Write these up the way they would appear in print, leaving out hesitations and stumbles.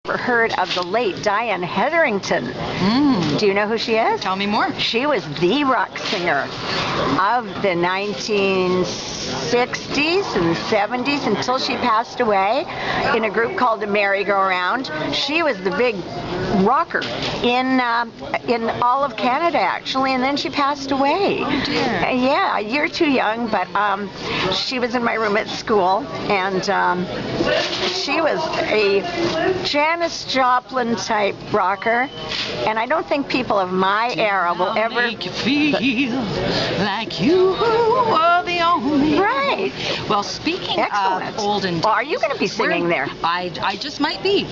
Heard of the late Dianne Heatherington. Do you know who she is? Tell me more. She was the rock singer of the 1960s and 70s until she passed away in a group called the Merry-Go-Round. She was the big rocker in all of Canada, actually, and then she passed away. Oh dear. Yeah, a year too young, but she was in my room at school, and she was a Janis Joplin type rocker, and I don't think people of my era will ever make you feel like you were the only. Right. Well, speaking Excellent. of olden days, are you going to be singing there? I just might be.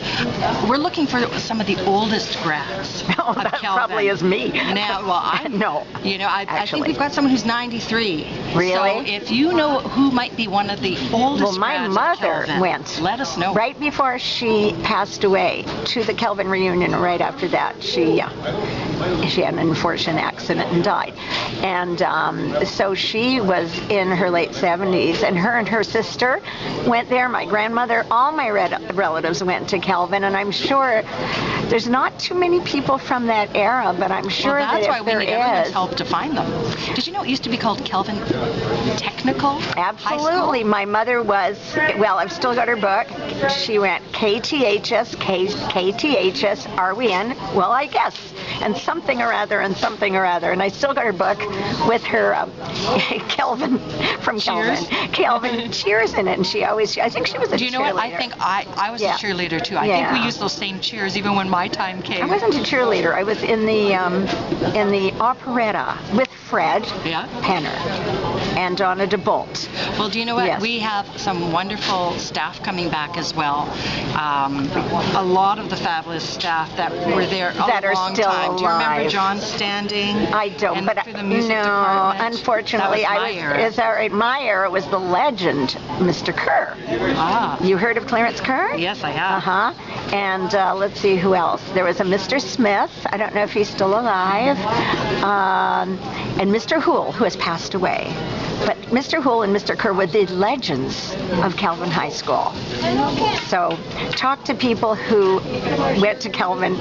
We're looking for some of the oldest grads. Oh, that probably is me. Now, well, no. You know, I think we've got someone who's 93. Really? So if you know who might be one of the oldest well, my grads mother Kelvin, went. Let us know. Right before she passed away to the Kelvin reunion. Right after that, she had an unfortunate accident and died. And so she was in her late 70s, and her sister went there. My grandmother, all my relatives went to Kelvin, and I'm sure there's not too many people from that era, but I'm sure that's that why if we there need everyone's is help to find them. Did you know it used to be called Kelvin Technical? Absolutely. My mother was, well, I've still got her book. She went KTHS, RWN, well, I guess, and something or other, and I still got her book with her Kelvin from Cheers. Kelvin cheers in it, and I think she was a cheerleader. Do you know what? I think I was a cheerleader too. I think we used those same cheers even when my time came. I wasn't a cheerleader. I was in the operetta with Fred Penner and Donna Debolt. Well, do you know what? Yes. We have some wonderful staff coming back as well. A lot of the fabulous staff that were there a long still time. alive. Do you remember John Standing? I don't, but for the music department? Unfortunately, that was my era. Is that right? My era was the legend, Mr. Kerr. You heard of Clarence Kerr? Yes, I have. And let's see who else. There was a Mr. Smith. I don't know if he's still alive. And Mr. Hoole, who has passed away. But Mr. Hoole and Mr. Kerr were the legends of Kelvin High School. So talk to people who went to Kelvin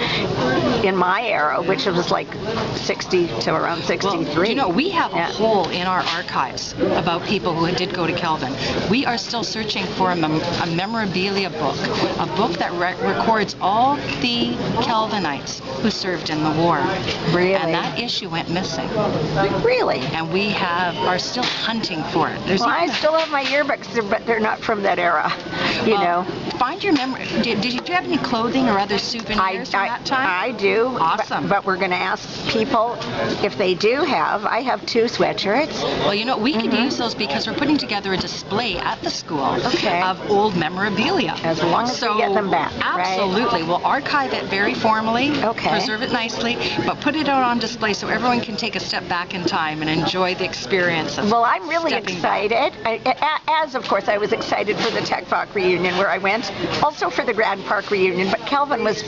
in my era, which was like 60 to around 63. Well, you know, we have a hole in our archives about people who did go to Kelvin. We are still searching for a memorabilia book, a book that records all the Kelvinites who served in the war. Really? And that issue went missing. Really? And we are still hunting for it. I still have my yearbooks, but they're not from that era. You know. Find your memory. Did you have any clothing or other souvenirs from that time? I do. Awesome. But we're going to ask people if they do have. I have 2 sweatshirts. Well, you know, we could use those because we're putting together a display at the school of old memorabilia. As long as we get them back, absolutely. Right? We'll archive it very formally, preserve it nicely, but put it out on display so everyone can take a step back in time and enjoy the experience. Well, I'm really excited. As, of course, I was excited for the Tech Park reunion where I went, also for the Grand Park reunion, but Kelvin was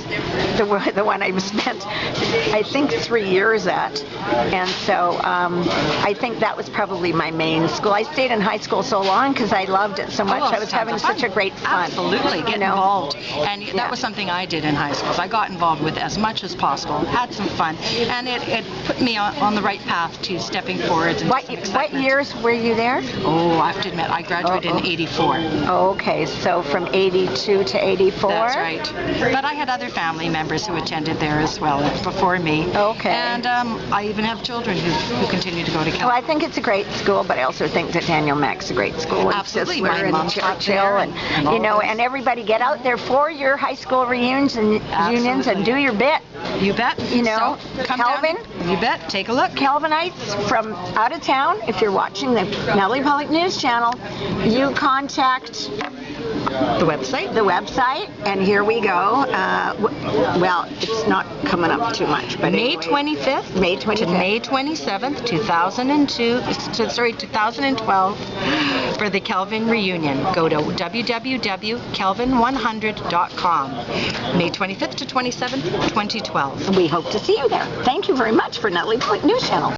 the one I spent, I think, 3 years at. And so I think that was probably my main school. I stayed in high school so long because I loved it so much. I was having such a great fun. Absolutely. Get involved. And that was something I did in high school. I got involved with as much as possible, had some fun, and it put me on the right path to stepping forwards. And what years were you there? Oh, I have to admit, I graduated in 84. Okay, so from 82 to 84? That's right. But I had other family members who attended there as well before me. Okay. And I even have children who continue to go to Kelvin. Well, I think it's a great school, but I also think that Daniel Mack's a great school. Absolutely. My mom taught there, and you know, and everybody get out there for your high school reunions and do your bit. You bet. You know, so, come Kelvin. Down. You bet. Take a look. Kelvinites from out of town. If you're watching the Natalie Pollock News Channel, you contact the website. And here we go. Well, it's not coming up too much, but May 25th to May 27th, 2012 for the Kelvin reunion. Go to www.kelvin100.com. May 25th to 27th, 2012. We hope to see you there. Thank you very much for Natalie Pollock News Channel.